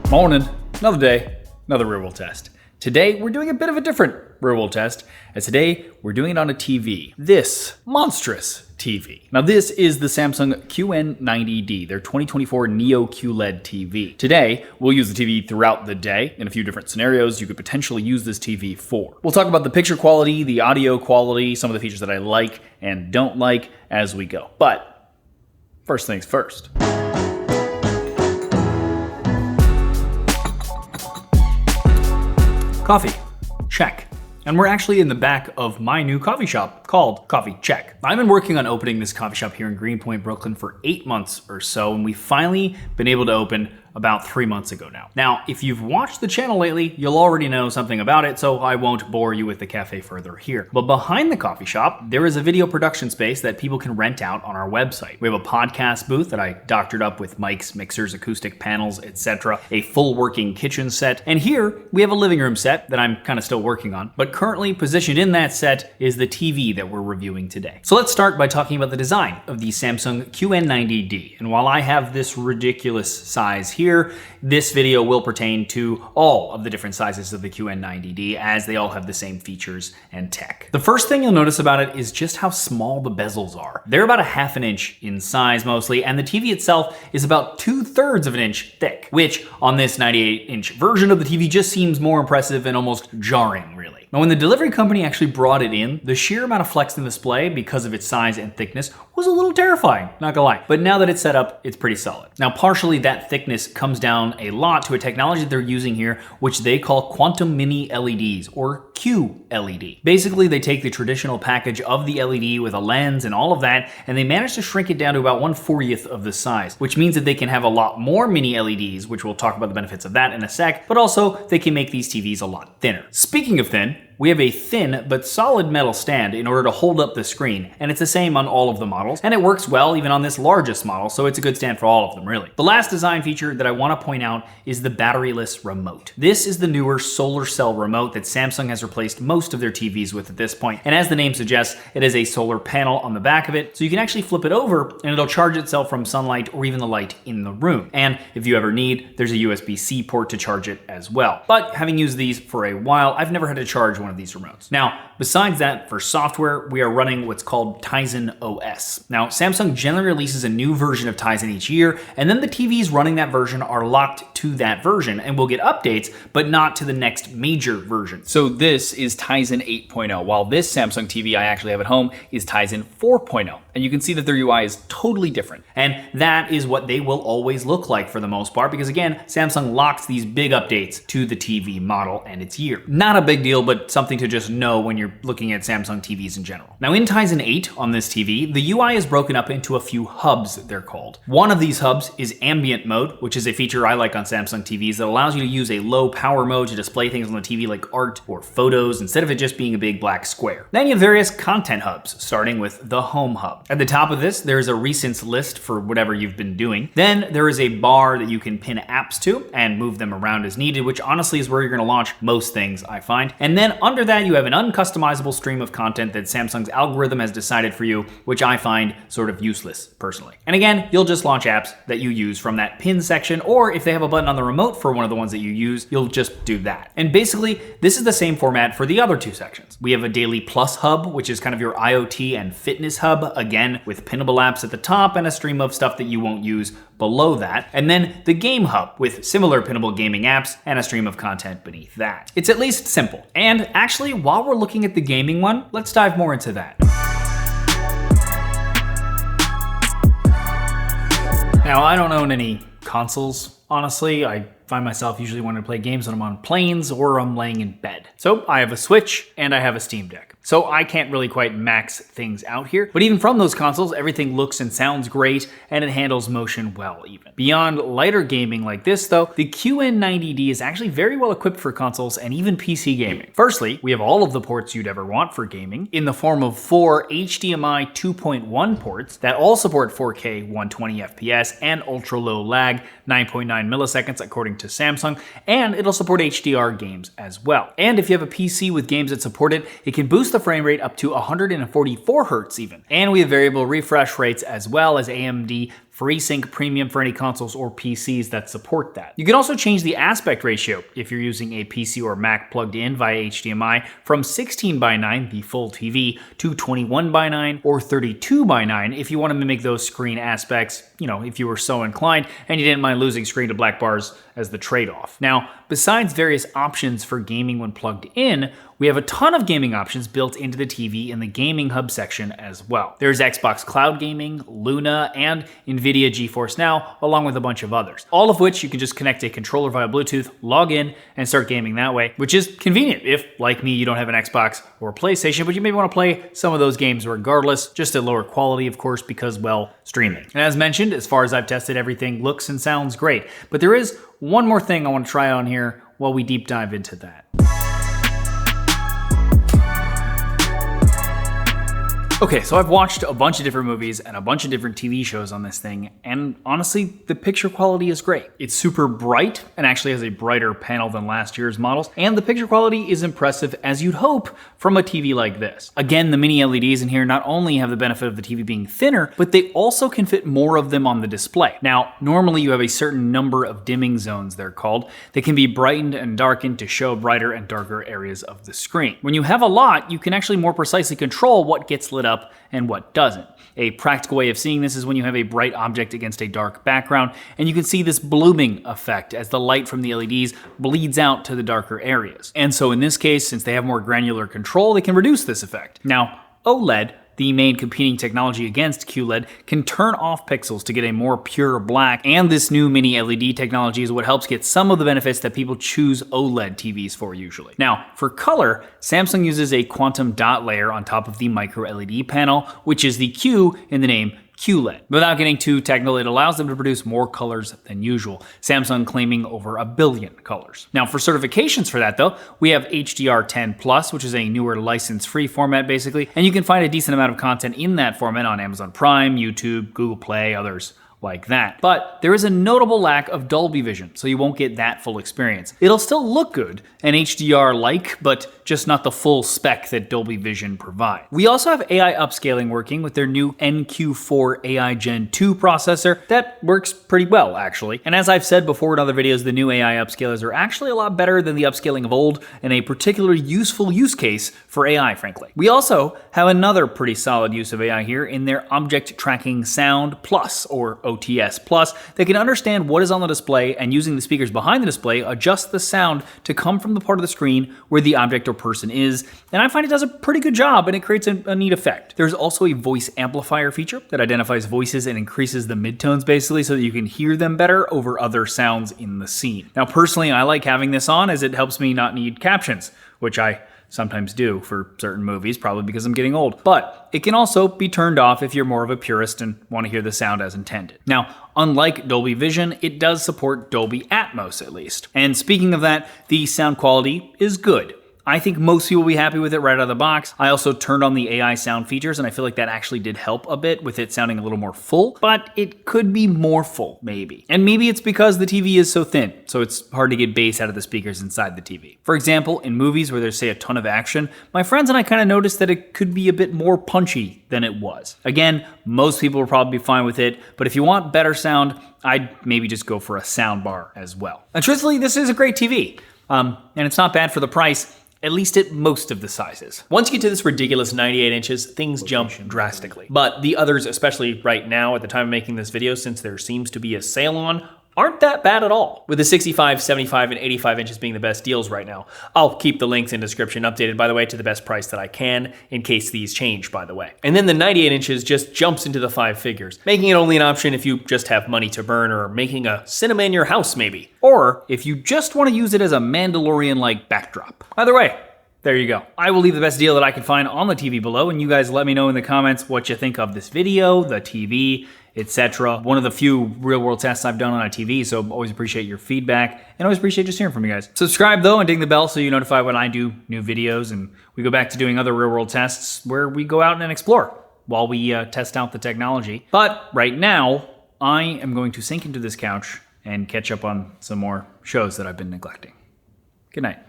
Morning, another day, another real world test. Today we're doing a bit of a different real world test, as today we're doing it on a TV. This monstrous TV. Now this is the Samsung QN90D, their 2024 Neo QLED TV. Today we'll use the TV throughout the day in a few different scenarios you could potentially use this TV for. We'll talk about the picture quality, the audio quality, some of the features that I like and don't like as we go. But first things first. Coffee, check. And we're actually in the back of my new coffee shop called Coffee Check. I've been working on opening this coffee shop here in Greenpoint, Brooklyn for 8 months or so, and we've finally been able to open about 3 months ago now. Now, if you've watched the channel lately, you'll already know something about it, so I won't bore you with the cafe further here. But behind the coffee shop, there is a video production space that people can rent out on our website. We have a podcast booth that I doctored up with mics, mixers, acoustic panels, etc., a full working kitchen set, and here we have a living room set that I'm kind of still working on, but currently positioned in that set is the TV that we're reviewing today. So let's start by talking about the design of the Samsung QN90D, and while I have this ridiculous size here, this video will pertain to all of the different sizes of the QN90D, as they all have the same features and tech. The first thing you'll notice about it is just how small the bezels are. They're about 1/2 an inch in size mostly, and the TV itself is about 2/3 of an inch thick, which on this 98-inch version of the TV just seems more impressive and almost jarring, really. Now, when the delivery company actually brought it in, the sheer amount of flex in the display because of its size and thickness was a little terrifying, not gonna lie. But now that it's set up, it's pretty solid. Now, partially that thickness comes down a lot to a technology that they're using here, which they call quantum mini LEDs, or QLED. Basically, they take the traditional package of the LED with a lens and all of that, and they manage to shrink it down to about 1/40th of the size, which means that they can have a lot more mini LEDs, which we'll talk about the benefits of that in a sec, but also they can make these TVs a lot thinner. Speaking of thin, we have a thin but solid metal stand in order to hold up the screen, and it's the same on all of the models, and it works well even on this largest model, so it's a good stand for all of them, really. The last design feature that I want to point out is the batteryless remote. This is the newer solar cell remote that Samsung has replaced most of their TVs with at this point, and as the name suggests, it is a solar panel on the back of it, so you can actually flip it over and it'll charge itself from sunlight or even the light in the room. And if you ever need, there's a USB-C port to charge it as well. But having used these for a while, I've never had to charge one of these remotes. Now, besides that, for software, we are running what's called Tizen OS. Now, Samsung generally releases a new version of Tizen each year, and then the TVs running that version are locked to that version and will get updates, but not to the next major version. So this is Tizen 8.0, while this Samsung TV I actually have at home is Tizen 4.0. And you can see that their UI is totally different. And that is what they will always look like for the most part, because again, Samsung locks these big updates to the TV model and its year. Not a big deal, but something to just know when you're looking at Samsung TVs in general. Now in Tizen 8 on this TV, the UI is broken up into a few hubs, they're called. One of these hubs is ambient mode, which is a feature I like on Samsung TVs that allows you to use a low power mode to display things on the TV like art or photos instead of it just being a big black square. Then you have various content hubs, starting with the home hub. At the top of this, there's a recents list for whatever you've been doing. Then there is a bar that you can pin apps to and move them around as needed, which honestly is where you're gonna launch most things, I find. And then under that, you have an uncustomizable stream of content that Samsung's algorithm has decided for you, which I find sort of useless, personally. And again, you'll just launch apps that you use from that pin section, or if they have a button on the remote for one of the ones that you use, you'll just do that. And basically, this is the same format for the other two sections. We have a Daily Plus hub, which is kind of your IoT and fitness hub, again, with pinnable apps at the top and a stream of stuff that you won't use below that. And then the Game Hub with similar pinnable gaming apps and a stream of content beneath that. It's at least simple. And actually, while we're looking at the gaming one, let's dive more into that. Now, I don't own any consoles, honestly. I find myself usually wanting to play games when I'm on planes or I'm laying in bed. So I have a Switch and I have a Steam Deck. So I can't really quite max things out here. But even from those consoles, everything looks and sounds great, and it handles motion well even. Beyond lighter gaming like this though, the QN90D is actually very well equipped for consoles and even PC gaming. Firstly, we have all of the ports you'd ever want for gaming in the form of 4 HDMI 2.1 ports that all support 4K 120 FPS and ultra low lag, 9.9 milliseconds according to Samsung, and it'll support HDR games as well. And if you have a PC with games that support it, it can boost the frame rate up to 144 Hz even. And we have variable refresh rates as well as AMD FreeSync Premium for any consoles or PCs that support that. You can also change the aspect ratio if you're using a PC or Mac plugged in via HDMI from 16:9, the full TV, to 21:9 or 32:9 if you want to mimic those screen aspects, if you were so inclined and you didn't mind losing screen to black bars as the trade-off. Now, besides various options for gaming when plugged in, we have a ton of gaming options built into the TV in the Gaming Hub section as well. There's Xbox Cloud Gaming, Luna, and NVIDIA GeForce Now, along with a bunch of others. All of which you can just connect a controller via Bluetooth, log in, and start gaming that way, which is convenient if, like me, you don't have an Xbox or a PlayStation, but you maybe want to play some of those games regardless, just at lower quality, of course, because, well, streaming. And as mentioned, as far as I've tested, everything looks and sounds great. But there is one more thing I want to try on here while we deep dive into that. Okay, so I've watched a bunch of different movies and a bunch of different TV shows on this thing, and honestly, the picture quality is great. It's super bright and actually has a brighter panel than last year's models, and the picture quality is impressive as you'd hope from a TV like this. Again, the mini LEDs in here not only have the benefit of the TV being thinner, but they also can fit more of them on the display. Now, normally you have a certain number of dimming zones, they're called, that can be brightened and darkened to show brighter and darker areas of the screen. When you have a lot, you can actually more precisely control what gets lit up and what doesn't. A practical way of seeing this is when you have a bright object against a dark background, and you can see this blooming effect as the light from the LEDs bleeds out to the darker areas. And so in this case, since they have more granular control, they can reduce this effect. Now, OLED, the main competing technology against QLED, can turn off pixels to get a more pure black, and this new mini LED technology is what helps get some of the benefits that people choose OLED TVs for usually. Now, for color, Samsung uses a quantum dot layer on top of the micro LED panel, which is the Q in the name QLED. Without getting too technical, it allows them to produce more colors than usual, Samsung claiming over 1 billion colors. Now, for certifications for that though, we have HDR10+, which is a newer license-free format basically, and you can find a decent amount of content in that format on Amazon Prime, YouTube, Google Play, others like that. But there is a notable lack of Dolby Vision, so you won't get that full experience. It'll still look good and HDR-like, but just not the full spec that Dolby Vision provides. We also have AI upscaling working with their new NQ4 AI Gen 2 processor that works pretty well, actually. And as I've said before in other videos, the new AI upscalers are actually a lot better than the upscaling of old and a particularly useful use case for AI, frankly. We also have another pretty solid use of AI here in their Object Tracking Sound Plus, or OTS Plus, that can understand what is on the display and using the speakers behind the display, adjust the sound to come from the part of the screen where the object or person is. And I find it does a pretty good job and it creates a neat effect. There's also a voice amplifier feature that identifies voices and increases the midtones basically so that you can hear them better over other sounds in the scene. Now personally, I like having this on as it helps me not need captions, which I sometimes do for certain movies, probably because I'm getting old. But it can also be turned off if you're more of a purist and want to hear the sound as intended. Now, unlike Dolby Vision, it does support Dolby Atmos at least. And speaking of that, the sound quality is good. I think most people will be happy with it right out of the box. I also turned on the AI sound features and I feel like that actually did help a bit with it sounding a little more full, but it could be more full maybe. And maybe it's because the TV is so thin, so it's hard to get bass out of the speakers inside the TV. For example, in movies where there's say a ton of action, my friends and I kind of noticed that it could be a bit more punchy than it was. Again, most people will probably be fine with it, but if you want better sound, I'd maybe just go for a sound bar as well. And truthfully, this is a great TV, and it's not bad for the price, at least at most of the sizes. Once you get to this ridiculous 98 inches, things jump drastically. But the others, especially right now at the time of making this video, since there seems to be a sale on, aren't that bad at all. With the 65, 75, and 85 inches being the best deals right now. I'll keep the links in description updated, by the way, to the best price that I can, in case these change, by the way. And then the 98 inches just jumps into the 5 figures, making it only an option if you just have money to burn or making a cinema in your house, maybe. Or if you just want to use it as a Mandalorian-like backdrop. Either way, there you go. I will leave the best deal that I can find on the TV below, and you guys let me know in the comments what you think of this video, the TV, etc. One of the few real-world tests I've done on a TV, so always appreciate your feedback, and always appreciate just hearing from you guys. Subscribe, though, and ding the bell so you're notified when I do new videos, and we go back to doing other real-world tests where we go out and explore while we test out the technology. But right now, I am going to sink into this couch and catch up on some more shows that I've been neglecting. Good night.